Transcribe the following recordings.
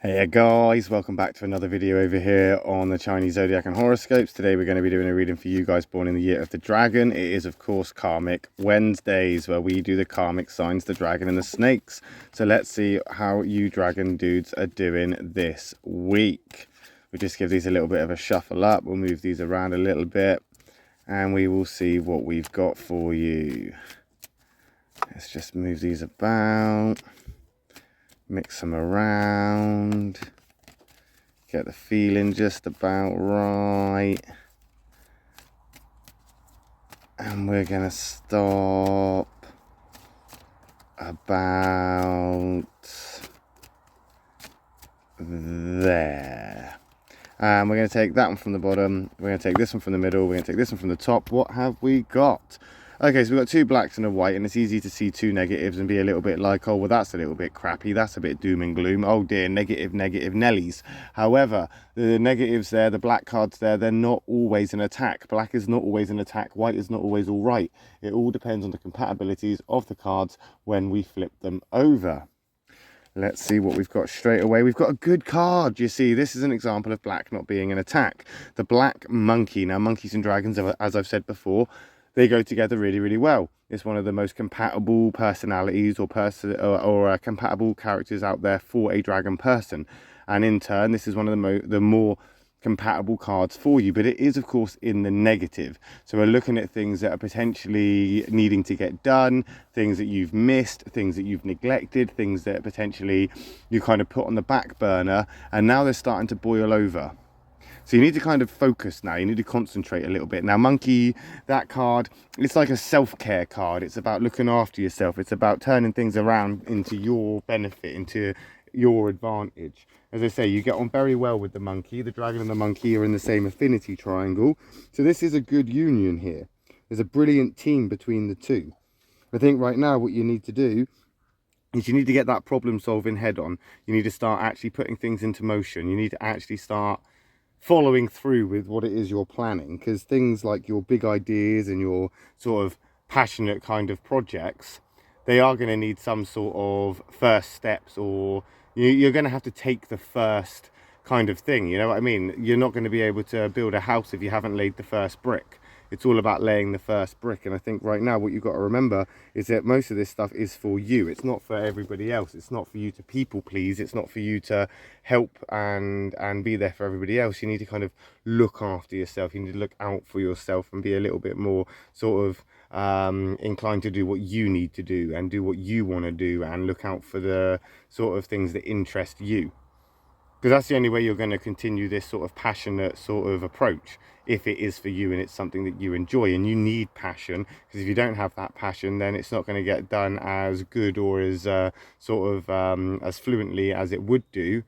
Hey guys, welcome back to another video over here on the Chinese Zodiac and horoscopes. Today we're going to be doing a reading for you guys born in the year of the dragon. It is of course karmic Wednesdays where we do the karmic signs, the dragon and the snakes. So let's see how you dragon dudes are doing this week. We'll just give these a little bit of a shuffle up. We'll move these around a little bit and we will see what we've got for you. Let's just move these about. Mix them around, get the feeling just about right, and we're gonna stop about there. And we're going to take that one from the bottom, we're going to take this one from the middle, we're going to take this one from the top. What have we got? Okay, so we've got two blacks and a white, and it's easy to see two negatives and be a little bit like, oh, well, that's a little bit crappy, that's a bit doom and gloom, oh dear, negative Nellies. However, the negatives there, the black cards there, they're not always an attack. Black is not always an attack, white is not always all right. It all depends on the compatibilities of the cards when we flip them over. Let's see what we've got straight away. We've got a good card. You see, this is an example of black not being an attack. The black monkey. Now, monkeys and dragons, as I've said before, they go together really, really well. It's one of the most compatible personalities or compatible characters out there for a dragon person. And in turn, this is one of the more compatible cards for you, but it is of course in the negative. So we're looking at things that are potentially needing to get done, things that you've missed, things that you've neglected, things that potentially you kind of put on the back burner, and now they're starting to boil over. So you need to kind of focus now, you need to concentrate a little bit. Now monkey, that card, it's like a self-care card. It's about looking after yourself. It's about turning things around into your benefit, into your advantage. As I say, you get on very well with the monkey. The dragon and the monkey are in the same affinity triangle. So this is a good union here. There's a brilliant team between the two. I think right now what you need to do is you need to get that problem solving head on. You need to start actually putting things into motion. You need to actually start following through with what it is you're planning, because things like your big ideas and your sort of passionate kind of projects, they are going to need some sort of first steps, or you're going to have to take the first kind of thing, you know what I mean? You're not going to be able to build a house if you haven't laid the first brick. It's all about laying the first brick. And I think right now what you've got to remember is that most of this stuff is for you. It's not for everybody else. It's not for you to people please. It's not for you to help and be there for everybody else. You need to kind of look after yourself. You need to look out for yourself and be a little bit more sort of inclined to do what you need to do and do what you want to do, and look out for the sort of things that interest you. Because that's the only way you're going to continue this sort of passionate sort of approach, if it is for you and it's something that you enjoy. And you need passion, because if you don't have that passion, then it's not going to get done as good or as as fluently as it would do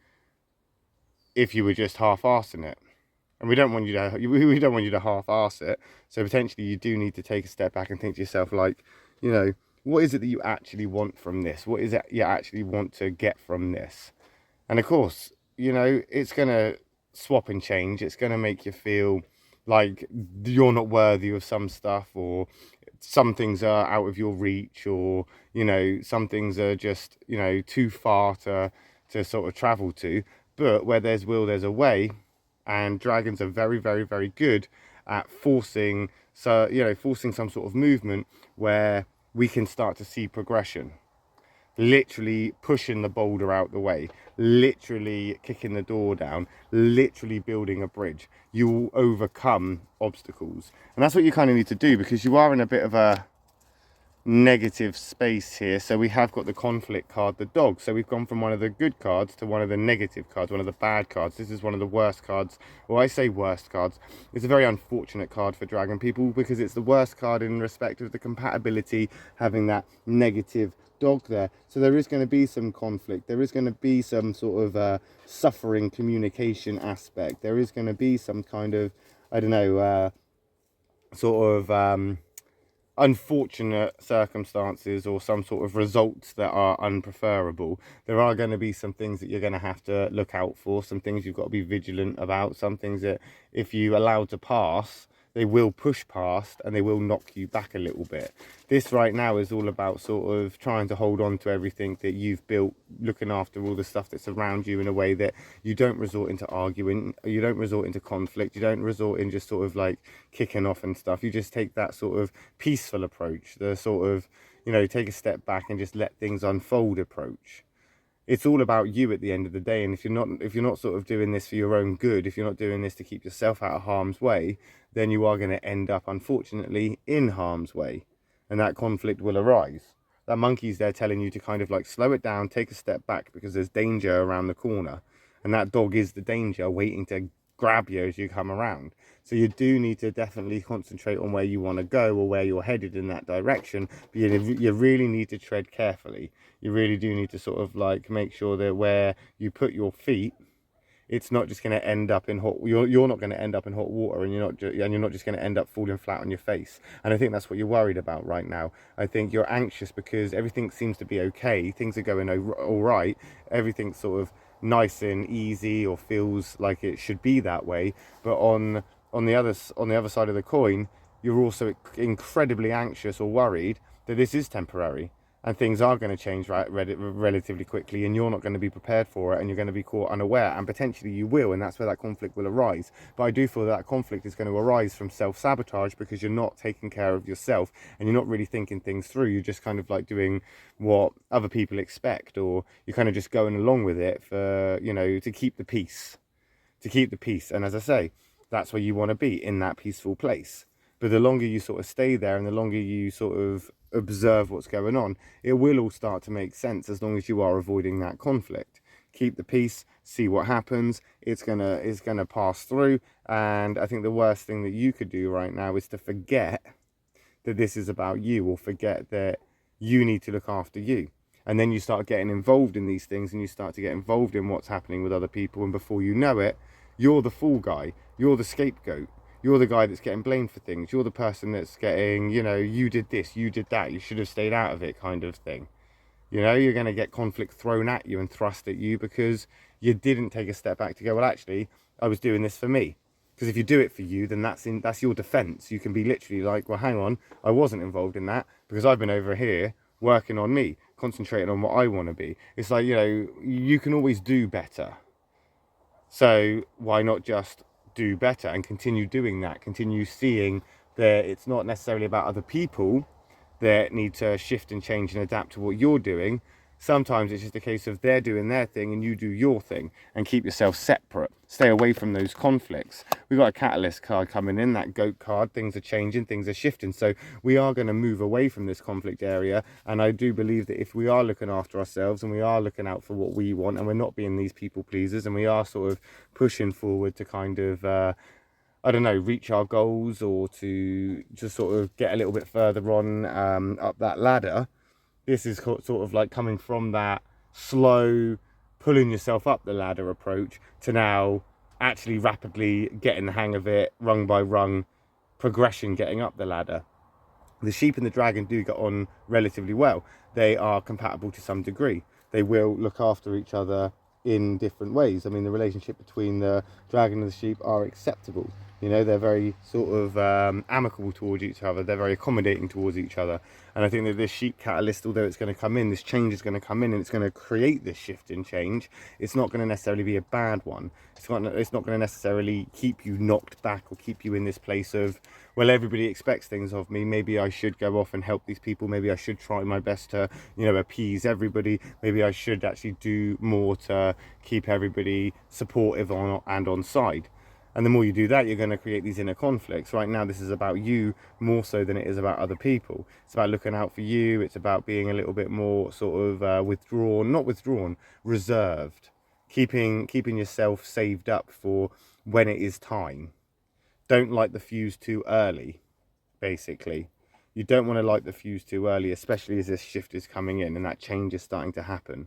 if you were just half-arsing it. And we don't want you to half-arse it. So potentially you do need to take a step back and think to yourself, like, you know, what is it that you actually want from this? What is it you actually want to get from this? And of course, you know, it's going to swap and change. It's going to make you feel like you're not worthy of some stuff, or some things are out of your reach, or, you know, some things are just, you know, too far to sort of travel to. But where there's will, there's a way. And dragons are very, very, very good at forcing some sort of movement where we can start to see progression. Literally pushing the boulder out the way, literally kicking the door down, literally building a bridge. You will overcome obstacles. And that's what you kind of need to do, because you are in a bit of a negative space here. So we have got the conflict card, the dog. So we've gone from one of the good cards to one of the negative cards, one of the bad cards. This is one of the worst cards. Well, I say worst cards. It's a very unfortunate card for dragon people, because it's the worst card in respect of the compatibility, having that negative dog there. So there is going to be some conflict. There is going to be some sort of suffering communication aspect. There is going to be some kind of, I don't know, unfortunate circumstances, or some sort of results that are unpreferable. There are going to be some things that you're going to have to look out for, some things you've got to be vigilant about, some things that if you allow to pass, they will push past and they will knock you back a little bit. This right now is all about sort of trying to hold on to everything that you've built, looking after all the stuff that's around you in a way that you don't resort into arguing, you don't resort into conflict, you don't resort in just sort of like kicking off and stuff. You just take that sort of peaceful approach, the sort of, you know, take a step back and just let things unfold approach. It's all about you at the end of the day, and if you're not sort of doing this for your own good, if you're not doing this to keep yourself out of harm's way, then you are going to end up, unfortunately, in harm's way, and that conflict will arise. That monkey's there telling you to kind of like slow it down, take a step back, because there's danger around the corner, and that dog is the danger waiting to grab you as you come around. So you do need to definitely concentrate on where you want to go or where you're headed in that direction, but you really need to tread carefully. You really do need to sort of like make sure that where you put your feet, it's not just going to end up in hot. You're not going to end up in hot water, and you're not just going to end up falling flat on your face. And I think that's what you're worried about right now. I think you're anxious because everything seems to be okay. Things are going all right. Everything's sort of nice and easy, or feels like it should be that way. But on the other side of the coin, you're also incredibly anxious or worried that this is temporary. And things are going to change relatively quickly, and you're not going to be prepared for it, and you're going to be caught unaware, and potentially you will, and that's where that conflict will arise. But I do feel that conflict is going to arise from self-sabotage, because you're not taking care of yourself, and you're not really thinking things through. You're just kind of like doing what other people expect, or you're kind of just going along with it for, you know, to keep the peace. And as I say, that's where you want to be, in that peaceful place. But the longer you sort of stay there, and the longer you sort of observe what's going on, it will all start to make sense, as long as you are avoiding that conflict. Keep the peace, see what happens. It's gonna pass through. And I think the worst thing that you could do right now is to forget that this is about you, or forget that you need to look after you. And then you start getting involved in these things, and you start to get involved in what's happening with other people, and before you know it, you're the fool guy, you're the scapegoat. You're the guy that's getting blamed for things. You're the person that's getting, you know, you did this, you did that, you should have stayed out of it, kind of thing. You know, you're going to get conflict thrown at you and thrust at you because you didn't take a step back to go, well, actually, I was doing this for me. Because if you do it for you, then that's your defense. You can be literally like, well, hang on, I wasn't involved in that because I've been over here working on me, concentrating on what I want to be. It's like, you know, you can always do better. So why not just do better and continue doing that, continue seeing that it's not necessarily about other people that need to shift and change and adapt to what you're doing. Sometimes it's just a case of they're doing their thing and you do your thing, and keep yourself separate. Stay away from those conflicts. We've got a catalyst card coming in, that goat card. Things are changing, things are shifting. So we are going to move away from this conflict area. And I do believe that if we are looking after ourselves, and we are looking out for what we want, and we're not being these people pleasers, and we are sort of pushing forward to kind of, I don't know, reach our goals, or to just sort of get a little bit further on up that ladder. This is sort of like coming from that slow pulling yourself up the ladder approach to now actually rapidly getting the hang of it, rung by rung, progression, getting up the ladder. The sheep and the dragon do get on relatively well. They are compatible to some degree. They will look after each other in different ways. I mean, the relationship between the dragon and the sheep are acceptable. You know, they're very sort of amicable towards each other. They're very accommodating towards each other. And I think that this sheep catalyst, although it's going to come in, this change is going to come in, and it's going to create this shift in change. It's not going to necessarily be a bad one. It's not going to necessarily keep you knocked back, or keep you in this place of, well, everybody expects things of me. Maybe I should go off and help these people. Maybe I should try my best to, you know, appease everybody. Maybe I should actually do more to keep everybody supportive and on side. And the more you do that, you're going to create these inner conflicts. Right now, this is about you more so than it is about other people. It's about looking out for you. It's about being a little bit more sort of reserved. Keeping yourself saved up for when it is time. Don't light the fuse too early, basically. You don't want to light the fuse too early, especially as this shift is coming in and that change is starting to happen.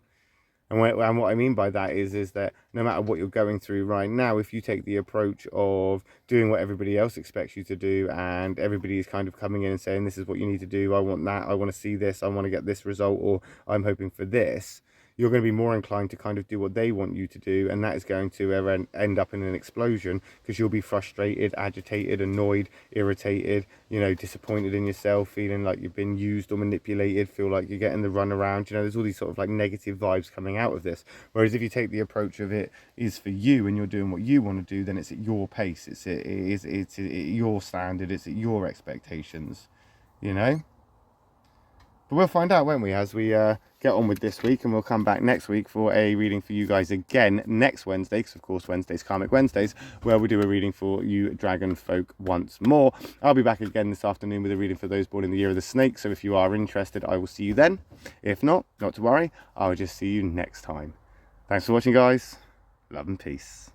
And what I mean by that is that no matter what you're going through right now, if you take the approach of doing what everybody else expects you to do, and everybody is kind of coming in and saying, this is what you need to do, I want that, I want to see this, I want to get this result, or I'm hoping for this, you're going to be more inclined to kind of do what they want you to do, and that is going to end up in an explosion, because you'll be frustrated, agitated, annoyed, irritated, you know, disappointed in yourself, feeling like you've been used or manipulated, feel like you're getting the run around. You know, there's all these sort of like negative vibes coming out of this. Whereas if you take the approach of it is for you and you're doing what you want to do, then it's at your pace, it's at your standard, it's at your expectations, you know. But we'll find out, won't we, as we get on with this week, and we'll come back next week for a reading for you guys again next Wednesday, because of course Wednesday's Karmic Wednesdays, where we do a reading for you dragon folk once more. I'll be back again this afternoon with a reading for those born in the year of the snake, so if you are interested, I will see you then. If not to worry, I'll just see you next time. Thanks for watching, guys. Love and peace.